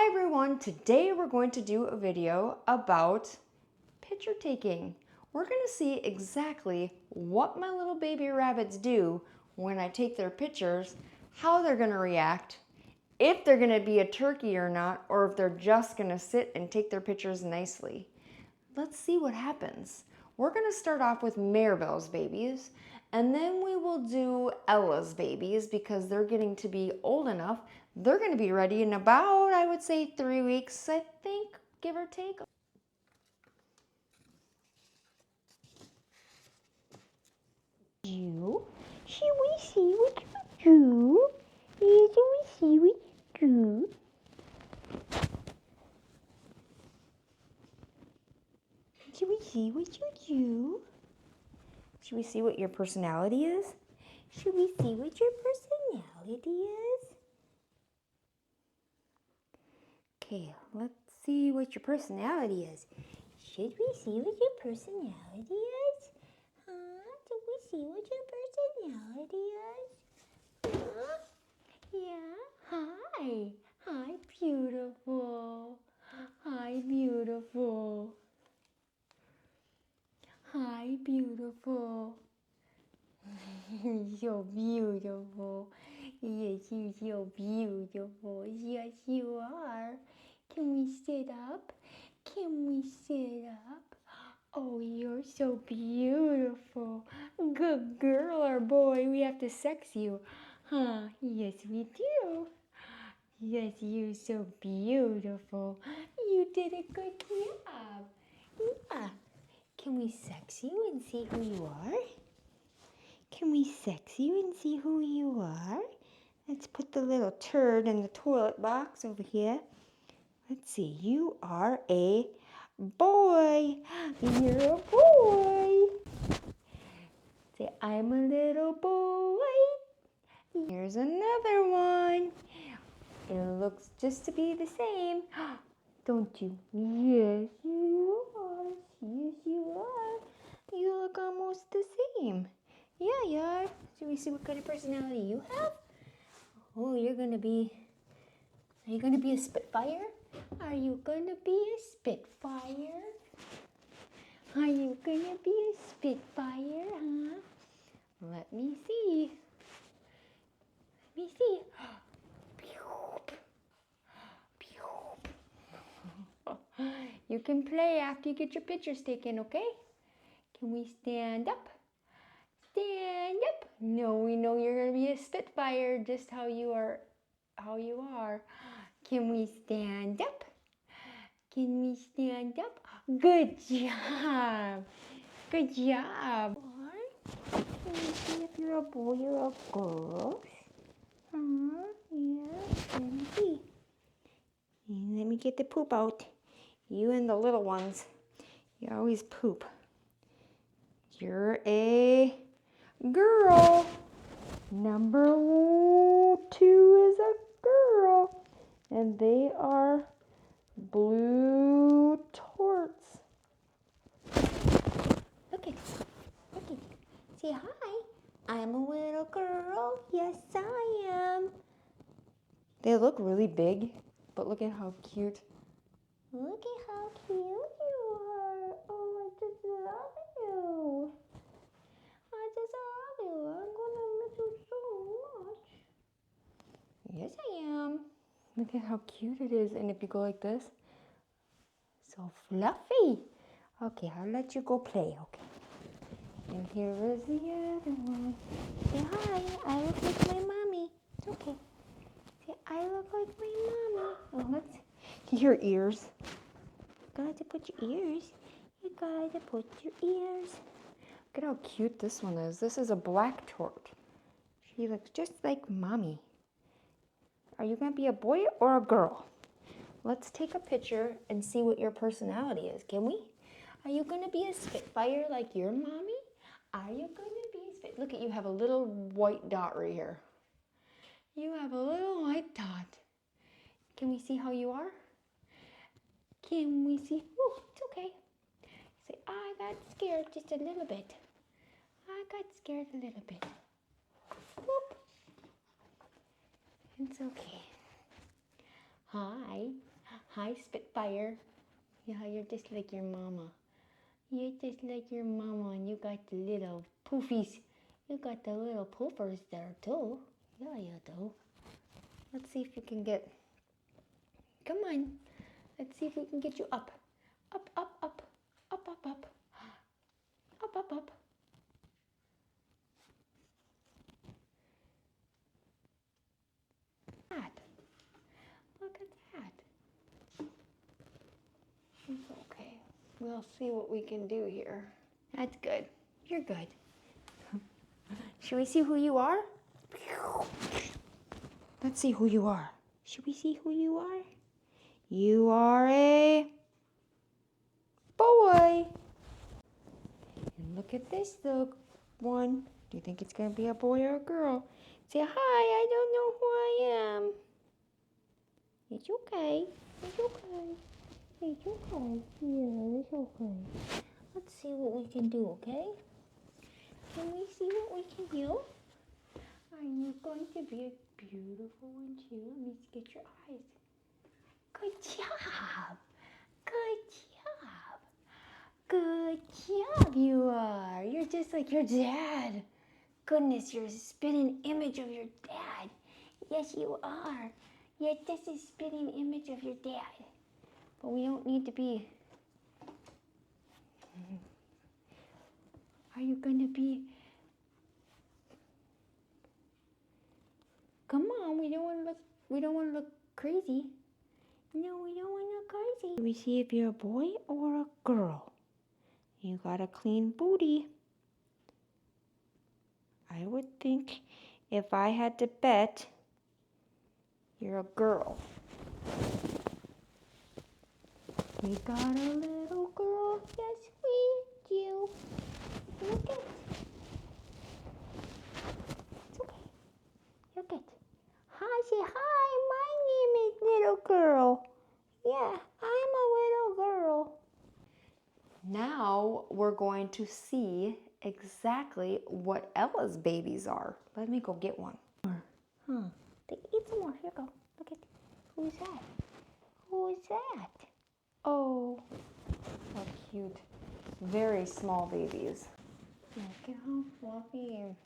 Hi everyone, today we're going to do a video about picture taking. We're going to see exactly what my little baby rabbits do when I take their pictures, how they're going to react, if they're going to be a turkey or not, or if they're just going to sit and take their pictures nicely. Let's see what happens. We're going to start off with Maribel's babies, and then we will do Ella's babies because they're getting to be old enough. They're going to be ready in about, I would say, 3 weeks, I think, give or take. You? Shall we see what you do? Shall we see what you do? Shall we see what you do? Should we see what your personality is? Should we see what your personality is? Okay, let's see what your personality is. Should we see what your personality is? Should we see what your personality is? Yeah. Hi. Hi, beautiful. Hi, beautiful. Hi, beautiful. So beautiful. Yes, you're so beautiful. Yes, you are. Can we sit up? Can we sit up? Oh, you're so beautiful. Good girl or boy, we have to sex you. Huh? Yes, we do. Yes, you're so beautiful. You did a good job. Yeah. Can we sex you and see who you are? Can we sex you and see who you are? Let's put the little turd in the toilet box over here. Let's see, you are a boy. You're a boy. Say, I'm a little boy. Here's another one. It looks just to be the same. Don't you? Yes, you are. Yes, you are. You look almost the same. Yeah, you are. Should we see what kind of personality you have? Oh, are you gonna be a Spitfire? Are you gonna be a Spitfire? Are you gonna be a Spitfire, huh? Let me see. Let me see. You can play after you get your pictures taken, okay? Can we stand up? Stand up. No, we know you're gonna be a Spitfire, just how you are. Can we stand up? Can we stand up? Good job. Good job. Can we see if you're a boy or a girl? Yeah. Let me see. And let me get the poop out. You and the little ones, you always poop. You're a girl. Number 2 is a girl. And they are blue torts. Look at, say hi. I'm a little girl. Yes, I am. They look really big, but look at how cute. Look at how cute you are. Oh, I just love you. I just love you. I'm gonna miss you so much. Yes, I am. Look at how cute it is. And if you go like this, so fluffy. Okay, I'll let you go play, okay? And here is the other one. Say hi. I look like my mommy. It's okay. Say, I look like my mommy. Oh, let's your ears. You gotta put your ears. You gotta put your ears. Look at how cute this one is. This is a black tort. She looks just like mommy. Are you gonna be a boy or a girl? Let's take a picture and see what your personality is, can we? Are you gonna be a Spitfire like your mommy? Are you gonna be a Spitfire? Look at you have a little white dot right here. You have a little white dot. Can we see how you are? Can we see? Oh, it's okay. Say, I got scared just a little bit. I got scared a little bit. Whoop. It's okay. Hi. Hi, Spitfire. Yeah, you're just like your mama. You're just like your mama, and you got the little poofies. You got the little poofers there too. Yeah, you do. Let's see if you can get. Come on. Let's see if we can get you up. Up, up, up. Up, up, up. Up, up, up. That. Look at that. It's okay. We'll see what we can do here. That's good. You're good. Should we see who you are? Let's see who you are. Should we see who you are? You are a boy. And look at this little one. Do you think it's going to be a boy or a girl? Say, hi, I don't know who I am. It's okay. It's okay. It's okay. Yeah, it's okay. Let's see what we can do, okay? Can we see what we can do? Are you going to be a beautiful one too? Let me get your eyes. Good job. Good job. Good job you are. You're just like your dad. Goodness, you're a spitting image of your dad. Yes, you are. You're just a spitting image of your dad. But we don't need to be. Are you going to be? Come on, we don't want to look crazy. No, we don't want to look crazy. We see if you're a boy or a girl. You got a clean booty. I would think if I had to bet, you're a girl. We got a little girl. Yes, we do. Look at. It's okay. Look at. Hi, say hi. My name is Little Girl. Yeah, I'm a little girl. Now we're going to see exactly what Ella's babies are. Let me go get one. Huh. Eat some more. Here you go. Look at. Who's that? Who's that? Oh, how cute. Very small babies. Look at how fluffy you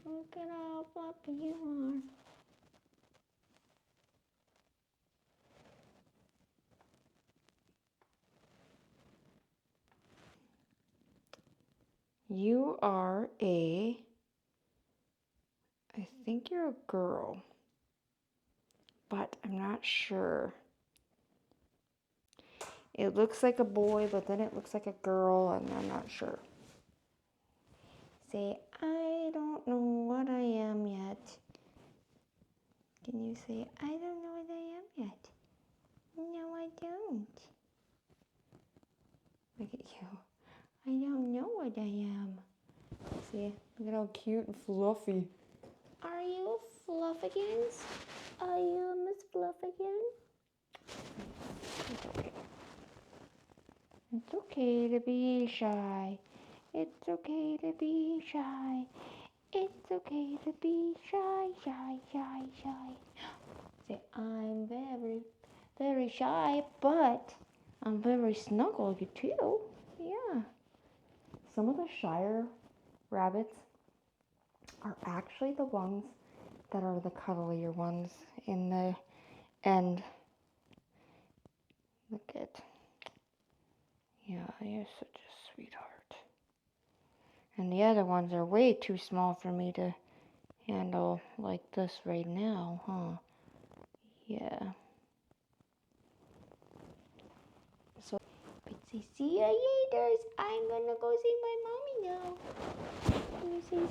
are. Look at how fluffy you are. You are I think you're a girl, but I'm not sure. It looks like a boy, but then it looks like a girl, and I'm not sure. Say, I don't know what I am yet. Can you say, I don't know what I am yet? No, I don't. Look at you. I don't know what I am. See, look at how cute and fluffy. Are you Fluffigans? Are you Miss Fluffigan? It's okay. It's okay to be shy. It's okay to be shy. It's okay to be shy, shy, shy, shy. Say, I'm very, very shy, but I'm very snuggle too. Yeah. Some of the shyer rabbits are actually the ones that are the cuddlier ones in the end. Look at, yeah, you're such a sweetheart. And the other ones are way too small for me to handle like this right now, huh? Yeah. So, But say, see ya yaters. I'm gonna go see my mommy now. Can you say?